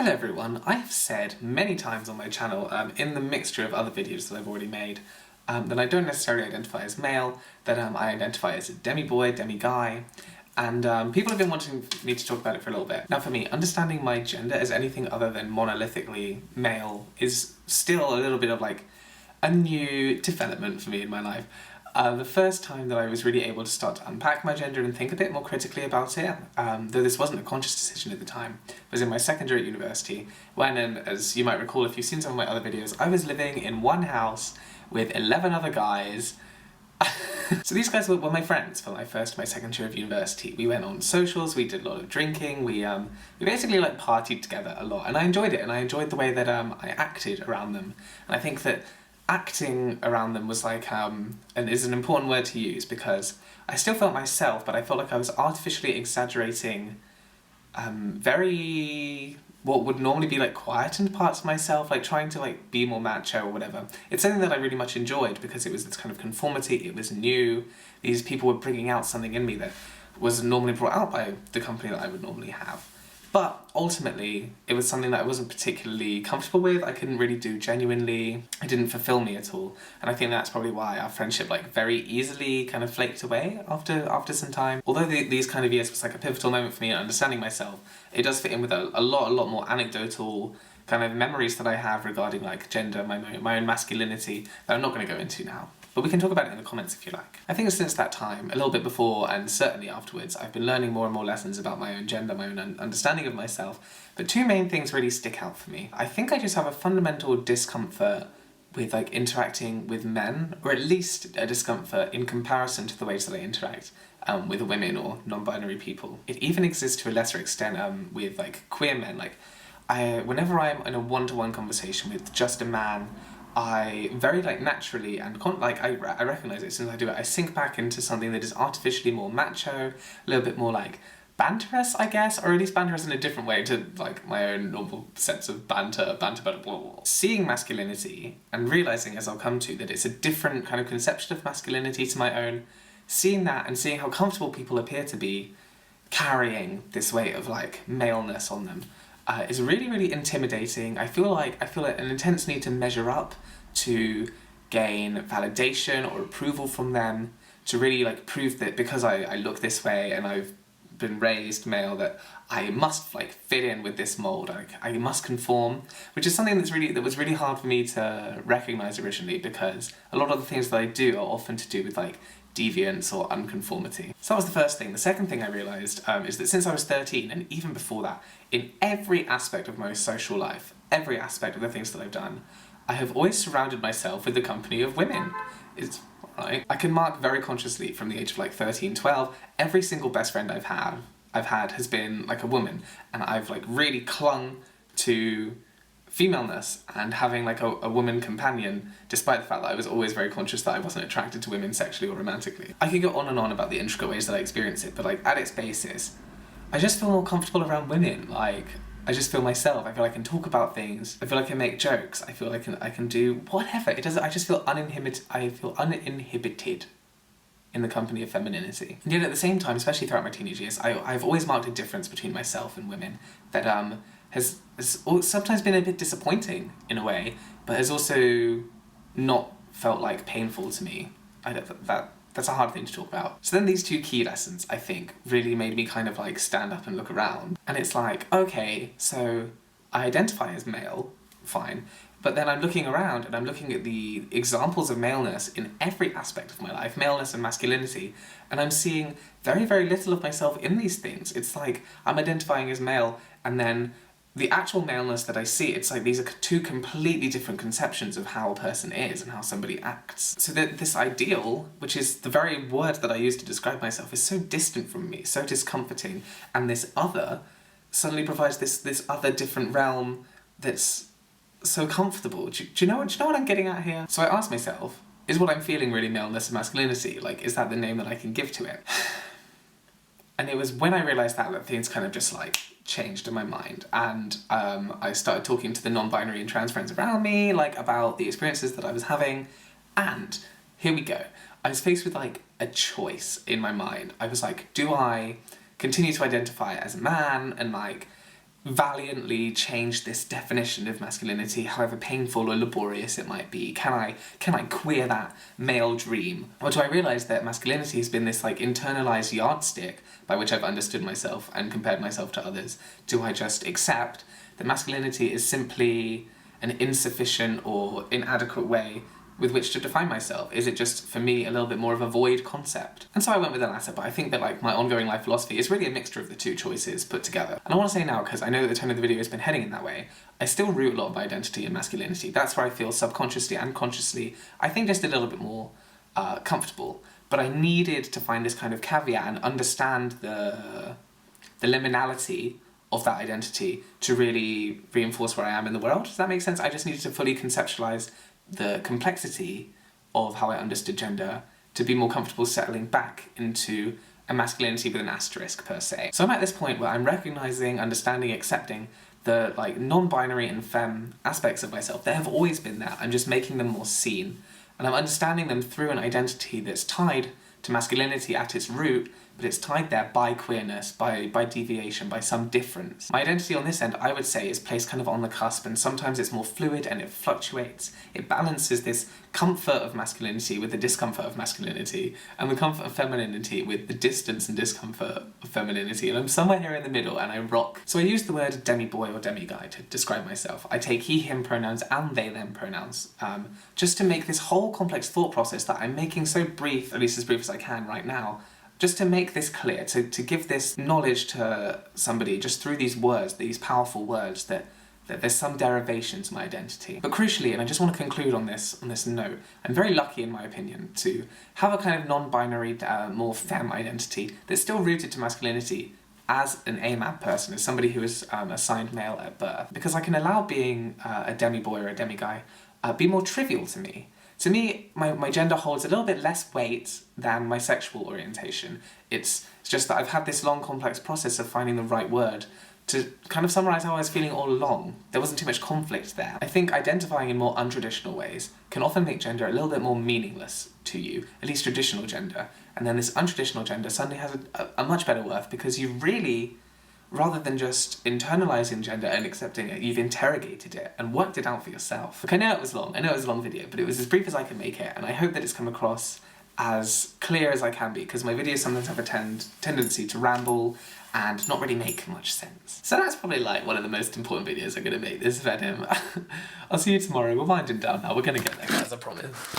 Hello everyone, I have said many times on my channel, in the mixture of other videos that I've already made, that I don't necessarily identify as male, that I identify as a demi-boy, demi-guy, and people have been wanting me to talk about it for a little bit. Now for me, understanding my gender as anything other than monolithically male is still a little bit of like a new development for me in my life. The first time that I was really able to start to unpack my gender and think a bit more critically about it, though this wasn't a conscious decision at the time, was in my second year at university, when, and as you might recall if you've seen some of my other videos, I was living in one house with 11 other guys. So these guys were my friends for my second year of university. We went on socials, we did a lot of drinking, we basically like partied together a lot, and I enjoyed it, and I enjoyed the way that I acted around them. And I think that acting around them was like, and is an important word to use, because I still felt myself, but I felt like I was artificially exaggerating very what would normally be like quietened parts of myself, like trying to like be more macho or whatever. It's something that I really much enjoyed because it was this kind of conformity, it was new, these people were bringing out something in me that was normally brought out by the company that I would normally have. But ultimately, it was something that I wasn't particularly comfortable with, I couldn't really do genuinely, it didn't fulfill me at all. And I think that's probably why our friendship like very easily kind of flaked away after some time. Although these kind of years was like a pivotal moment for me in understanding myself, it does fit in with a lot more anecdotal kind of memories that I have regarding like gender, my own masculinity, that I'm not going to go into now. But we can talk about it in the comments if you like. I think since that time, a little bit before and certainly afterwards, I've been learning more and more lessons about my own gender, my own understanding of myself, but two main things really stick out for me. I think I just have a fundamental discomfort with like interacting with men, or at least a discomfort in comparison to the ways that I interact with women or non-binary people. It even exists to a lesser extent with like queer men. Like, whenever I'm in a one-to-one conversation with just a man, I very like naturally and I recognise it as soon as I do it, I sink back into something that is artificially more macho, a little bit more like banterous, I guess, or at least banterous in a different way to like my own normal sense of banter about blah, blah, blah. Seeing masculinity and realising, as I'll come to, that it's a different kind of conception of masculinity to my own, seeing that and seeing how comfortable people appear to be carrying this weight of like maleness on them, is really, really intimidating. I feel an intense need to measure up, to gain validation or approval from them, to really like prove that because I look this way and I've been raised male that I must like fit in with this mold, I must conform, which is something that was really hard for me to recognise originally, because a lot of the things that I do are often to do with like deviance or unconformity. So that was the first thing. The second thing I realised is that since I was 13, and even before that, in every aspect of my social life, every aspect of the things that I've done, I have always surrounded myself with the company of women. It's right. I can mark very consciously from the age of like 13, 12, every single best friend I've had has been like a woman, and I've like really clung to femaleness and having like a woman companion, despite the fact that I was always very conscious that I wasn't attracted to women sexually or romantically. I could go on and on about the intricate ways that I experience it, but like at its basis, I just feel more comfortable around women. Like, I just feel myself, I feel I can talk about things, I feel I can make jokes, I feel like I can do whatever. I just feel uninhibited in the company of femininity. And yet at the same time, especially throughout my teenage years, I've always marked a difference between myself and women that has sometimes been a bit disappointing in a way, but has also not felt like painful to me. That's a hard thing to talk about. So then these two key lessons, I think, really made me kind of like stand up and look around. And it's like, okay, so I identify as male, fine, but then I'm looking around and I'm looking at the examples of maleness in every aspect of my life, maleness and masculinity, and I'm seeing very, very little of myself in these things. It's like I'm identifying as male, and then the actual maleness that I see, it's like these are two completely different conceptions of how a person is and how somebody acts. So that this ideal, which is the very word that I use to describe myself, is so distant from me, so discomforting, and this other suddenly provides this other different realm that's so comfortable. Do you know what I'm getting at here? So I asked myself, is what I'm feeling really maleness and masculinity? Like, is that the name that I can give to it? And it was when I realised that things kind of just like changed in my mind, and I started talking to the non-binary and trans friends around me like about the experiences that I was having, and here we go. I was faced with like a choice in my mind. I was like, do I continue to identify as a man and like valiantly change this definition of masculinity, however painful or laborious it might be? Can I queer that male dream? Or do I realise that masculinity has been this like internalised yardstick by which I've understood myself and compared myself to others? Do I just accept that masculinity is simply an insufficient or inadequate way with which to define myself? Is it just, for me, a little bit more of a void concept? And so I went with the latter, but I think that like my ongoing life philosophy is really a mixture of the two choices put together. And I want to say now, because I know that the tone of the video has been heading in that way, I still root a lot of my identity in masculinity. That's where I feel subconsciously and consciously, I think, just a little bit more comfortable. But I needed to find this kind of caveat and understand the liminality of that identity to really reinforce where I am in the world. Does that make sense? I just needed to fully conceptualise the complexity of how I understood gender to be more comfortable settling back into a masculinity with an asterisk, per se. So I'm at this point where I'm recognising, understanding, accepting the like non-binary and femme aspects of myself. They have always been there. I'm just making them more seen. And I'm understanding them through an identity that's tied to masculinity at its root, but it's tied there by queerness, by deviation, by some difference. My identity on this end, I would say, is placed kind of on the cusp, and sometimes it's more fluid and it fluctuates. It balances this comfort of masculinity with the discomfort of masculinity, and the comfort of femininity with the distance and discomfort of femininity, and I'm somewhere here in the middle, and I rock. So I use the word Demi-boy or Demi-guy to describe myself. I take he, him pronouns and they, them pronouns, just to make this whole complex thought process that I'm making so brief, at least as brief as I can right now, just to make this clear, to give this knowledge to somebody just through these words, these powerful words, that there's some derivation to my identity. But crucially, and I just want to conclude on this note, I'm very lucky, in my opinion, to have a kind of non-binary, more femme identity that's still rooted to masculinity as an AMAB person, as somebody who is assigned male at birth, because I can allow being a demi-boy or a demi-guy be more trivial to me. To me, my gender holds a little bit less weight than my sexual orientation. It's just that I've had this long, complex process of finding the right word to kind of summarise how I was feeling all along. There wasn't too much conflict there. I think identifying in more untraditional ways can often make gender a little bit more meaningless to you, at least traditional gender, and then this untraditional gender suddenly has a much better worth because you really, rather than just internalising gender and accepting it, you've interrogated it and worked it out for yourself. Look, I know it was long, I know it was a long video, but it was as brief as I can make it, and I hope that it's come across as clear as I can be, because my videos sometimes have a tendency to ramble and not really make much sense. So that's probably like one of the most important videos I'm gonna make, this VEDIM. I'll see you tomorrow, we're winding down now, we're gonna get there guys, I promise.